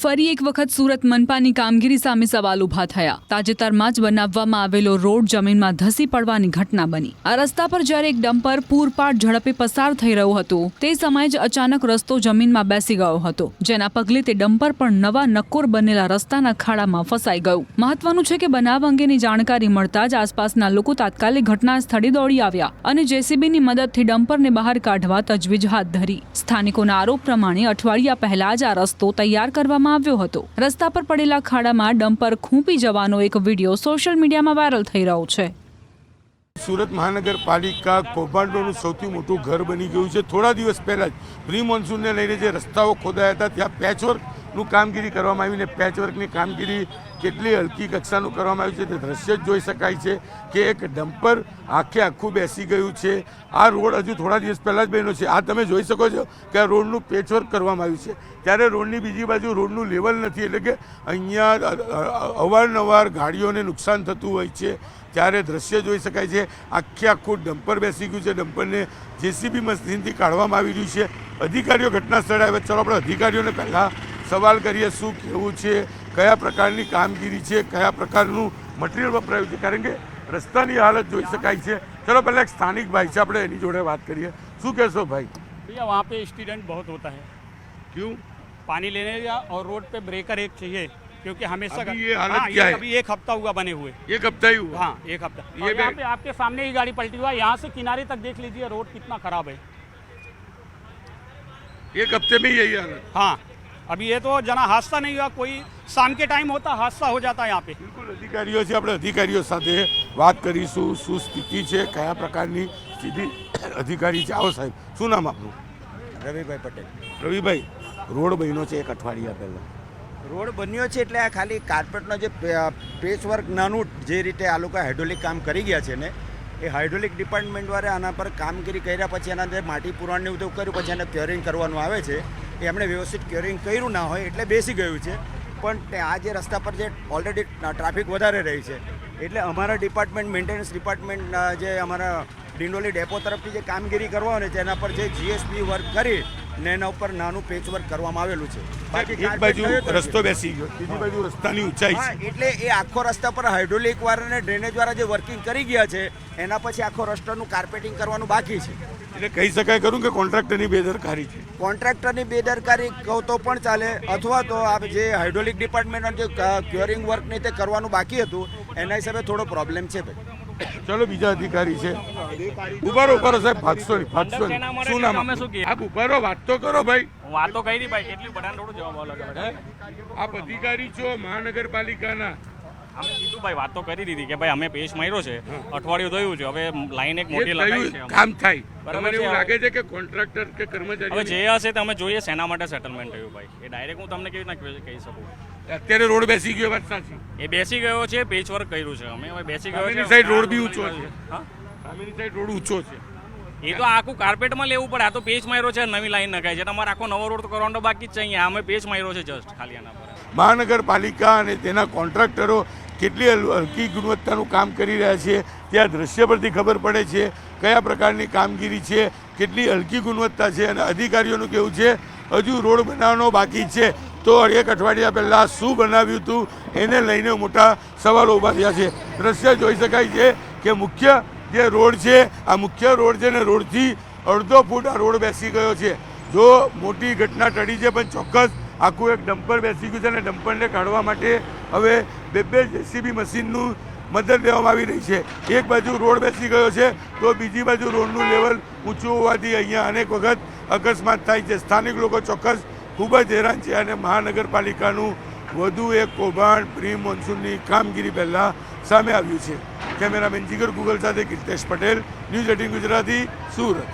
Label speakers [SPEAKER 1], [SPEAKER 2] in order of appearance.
[SPEAKER 1] ફરી એક વખત સુરત મનપાની કામગીરી સામે સવાલ ઊભા થયા। તાજેતરમાં જ બનાવવામાં આવેલો રોડ જમીનમાં ધસી પડવાની ઘટના બની। આ રસ્તા પર જ્યારે એક ડમ્પર પૂરપાટ ઝડપે પસાર થઈ રહ્યો હતો તે સમયે જ અચાનક રસ્તો જમીનમાં બેસી ગયો હતો, જેના પગલે તે ડમ્પર પણ નવા નક્કોર બનેલા રસ્તાના ખાડામાં ફસાઈ ગયું। મહત્વનું છે કે બનાવ અંગેની જાણકારી મળતા જ આસપાસના લોકો તાત્કાલિક ઘટના સ્થળે દોડી આવ્યા અને જેસીબીની મદદથી ડમ્પરને બહાર કાઢવા તજવીજ હાથ ધરી। સ્થાનિકોના આરોપ પ્રમાણે અઠવાડિયા પહેલા જ આ રસ્તો તૈયાર કરવામાં આવ્યો હતો। રસ્તા પર પડેલા ખાડામાં ડમ્પર ખૂંપી જવાનો એક વિડીયો સોશિયલ મીડિયામાં વાયરલ થઈ રહ્યો છે।
[SPEAKER 2] સુરત મહાનગરપાલિકા કૌભાંડોનું સૌથી મોટું ઘર બની ગયું છે। થોડા દિવસ પહેલા જ પ્રી મોન્સૂનને લઈને જે રસ્તાઓ ખોદાયા હતા ત્યાં પેચવર્કનું કામગીરી કરવામાં આવીને પેચવર્કની કામગીરી કેટલી હલકી કક્ષાનું કરવામાં આવ્યું છે તે દ્રશ્ય જ જોઈ શકાય છે કે એક ડમ્પર આખું બેસી ગયું છે। આ રોડ હજુ થોડા દિવસ પહેલાં જ બન્યો છે। આ તમે જોઈ શકો છો કે આ રોડનું પેચવર્ક કરવામાં આવ્યું છે, ત્યારે રોડની બીજી બાજુ રોડનું લેવલ નથી, એટલે કે અહીંયા અવારનવાર ગાડીઓને નુકસાન થતું હોય છે। ત્યારે દ્રશ્ય જોઈ શકાય છે આખું ડમ્પર બેસી ગયું છે, ડમ્પરને જેસીબી મશીનથી કાઢવામાં આવી રહ્યું છે। અધિકારીઓ ઘટના સ્થળે આવે, ચાલો આપણે અધિકારીઓને પહેલાં સવાલ કરીએ શું કહેવું છે, કયા પ્રકારની કામગીરી છે, કયા પ્રકારનું મટીરિયલ વપરાયું છે, કારણ કે રસ્તાની હાલત જોઈ શકાય છે। ચલો પહેલાં એક સ્થાનિક ભાઈ છે, આપણે એની જોડે વાત કરીએ। શું કહેશો ભાઈ?
[SPEAKER 3] भैया वहाँ पे एक्सीडेंट बहुत होता है।
[SPEAKER 2] क्यों?
[SPEAKER 3] पानी लेने या और रोड पे ब्रेकर एक चाहिए, क्योंकि हमेशा
[SPEAKER 2] अभी ये हालत क्या है?
[SPEAKER 3] अभी एक हफ्ता हुआ बने हुए।
[SPEAKER 2] एक हफ्ता ही हुआ?
[SPEAKER 3] हाँ, एक हफ्ता।
[SPEAKER 2] ये
[SPEAKER 3] और यहाँ पे आपके सामने ही गाड़ी पलटी हुआ, यहाँ से किनारे तक देख लीजिए रोड कितना खराब है।
[SPEAKER 2] एक हफ्ते में यही हालत?
[SPEAKER 3] हाँ, अभी ये तो जना हादसा नहीं हुआ, कोई शाम के टाइम होता हादसा हो जाता है यहाँ पे।
[SPEAKER 2] બિલકુલ અધિકારીઓ છે, આપણે અધિકારીઓ સાથે વાત કરીશું શું સ્થિતિ છે, કયા પ્રકારની સ્થિતિ અધિકારી છે। આવો સાહેબ, શું નામ આપનું?
[SPEAKER 4] રવિભાઈ પટેલ।
[SPEAKER 2] રવિભાઈ, રોડ બન્યો છે એક અઠવાડિયા પહેલાં,
[SPEAKER 4] રોડ બન્યો છે એટલે આ ખાલી કાર્પેટનો જે પેચવર્ક નાનું જે રીતે આ લોકો હાઇડ્રોલિક કામ કરી ગયા છે ને, એ હાઇડ્રોલિક ડિપાર્ટમેન્ટવાળા આના પર કામગીરી કર્યા પછી એના અંદર માટી પુરાણને એવું કર્યું, પછી એને ક્યોરિંગ કરવાનું આવે છે, એ એમણે વ્યવસ્થિત ક્યોરિંગ કર્યું ના હોય એટલે બેસી ગયું છે। પણ આ જે રસ્તા પર જે ઓલરેડી ટ્રાફિક વધારે રહી છે એટલે અમારા ડિપાર્ટમેન્ટ મેન્ટેનન્સ ડિપાર્ટમેન્ટ જે અમારા ડિંડોલી ડેપો તરફથી જે કામગીરી કરવાની છે એના પર જે જીએસપી વર્ક કરી ને એના ઉપર નાનું પેચવર્ક કરવામાં આવેલું છે।
[SPEAKER 2] બાકી એક બાજુ રસ્તો બેસી ગયો, બીજી બાજુ રસ્તાની ઊંચાઈ
[SPEAKER 4] હા,
[SPEAKER 2] છે,
[SPEAKER 4] એટલે એ આખો રસ્તા પર હાઇડ્રોલિક વાળા અને ડ્રેનેજ વાળા જે વર્કિંગ કરી ગયા છે એના પછી આખો રસ્તાનું કાર્પેટિંગ કરવાનું બાકી છે।
[SPEAKER 2] એટલે કહી શકાય ખરું કે કોન્ટ્રાક્ટરની બેદરકારી છે?
[SPEAKER 4] કોન્ટ્રાક્ટરની બેદરકારી કહો તો પણ ચાલે, અથવા તો આ જે હાઇડ્રોલિક ડિપાર્ટમેન્ટનું જે ક્યોરિંગ વર્ક ને તે કરવાનું બાકી હતું એના હિસાબે થોડો પ્રોબ્લેમ છે ભાઈ।
[SPEAKER 2] ચલો બીજા અધિકારી છે, ઉભારો સાહેબ, ભાગશો નહીં। શું નામ આપનું? આપ ઉભારો, વાત તો કરો ભાઈ।
[SPEAKER 3] વાતો કરી ભાઈ, એટલી બધાને થોડું જવાબ અલગ
[SPEAKER 2] આપ અધિકારી છો મહાનગરપાલિકાના,
[SPEAKER 3] અમે કીધું ભાઈ, વાત તો કરી દીધી કે ભાઈ અમે પેચ માર્યો છે, અઠવાડિયું થયું છે, હવે લાઈન એક મોટી લગાવી છે,
[SPEAKER 2] કામ થાય।
[SPEAKER 3] બરાબર
[SPEAKER 2] તમને
[SPEAKER 3] છે।
[SPEAKER 2] એવું લાગે છે કે કોન્ટ્રાક્ટર કે કર્મચારી
[SPEAKER 3] હવે જે હશે તમે જોઈએ શેના માટે સેટલમેન્ટ થયું ભાઈ, એ ડાયરેક્ટ હું તમને કેવી રીતના કહી શકું?
[SPEAKER 2] અત્યારે રોડ બેસી ગયો, વાત સાચી?
[SPEAKER 3] એ બેસી ગયો છે, પેચ વર્ક કર્યું છે, અમે હવે બેસી ગયો છે।
[SPEAKER 2] સાઈડ રોડ બી ઊંચો છે,
[SPEAKER 3] હા,
[SPEAKER 2] સામેની સાઈડ રોડ ઊંચો છે,
[SPEAKER 3] એ તો આખું કાર્પેટમાં લેવું પડે। આ તો પેચ માર્યો છે, નવી લાઈન નખાય છે, તમારે આખો નવો રોડ તો કરવાનો બાકી જ છે। અહીંયા અમે પેચ માર્યો છે જસ્ટ ખાલી આના પર।
[SPEAKER 2] મહાનગરપાલિકા અને તેના કોન્ટ્રાક્ટરો કેટલી હલકી ગુણવત્તાનું કામ કરી રહ્યા છે ત્યાં દ્રશ્ય પરથી ખબર પડે છે કયા પ્રકારની કામગીરી છે, કેટલી હલકી ગુણવત્તા છે। અને અધિકારીઓનું કહેવું છે હજુ રોડ બનાવવાનો બાકી છે, તો એક અઠવાડિયા પહેલાં શું બનાવ્યું હતું એને લઈને મોટા સવાલો ઊભા થયા છે। દ્રશ્ય જોઈ શકાય છે કે મુખ્ય જે રોડ છે, આ મુખ્ય રોડ છે ને રોડથી અડધો ફૂટ આ રોડ બેસી ગયો છે। જો મોટી ઘટના ટળી છે પણ ચોક્કસ આખું એક ડમ્પર બેસી ગયું છે અને ડમ્પરને કાઢવા માટે હવે બે જેસીબી મશીનનું મદદ લેવામાં આવી રહી છે। એક બાજુ રોડ બેસી ગયો છે તો બીજી બાજુ રોડનું લેવલ ઊંચું હોવાથી અહીંયા અનેક વખત અકસ્માત થાય છે। સ્થાનિક લોકો ચોક્કસ ખૂબ જ હેરાન છે અને મહાનગરપાલિકાનું વધુ એક કૌભાંડ પ્રી મોન્સૂનની કામગીરી પહેલાં સામે આવ્યું છે। કેમેરામેન જીગર ગુગલ સાથે કીર્તેશ પટેલ, ન્યૂઝ 18 ગુજરાતી, સુરત।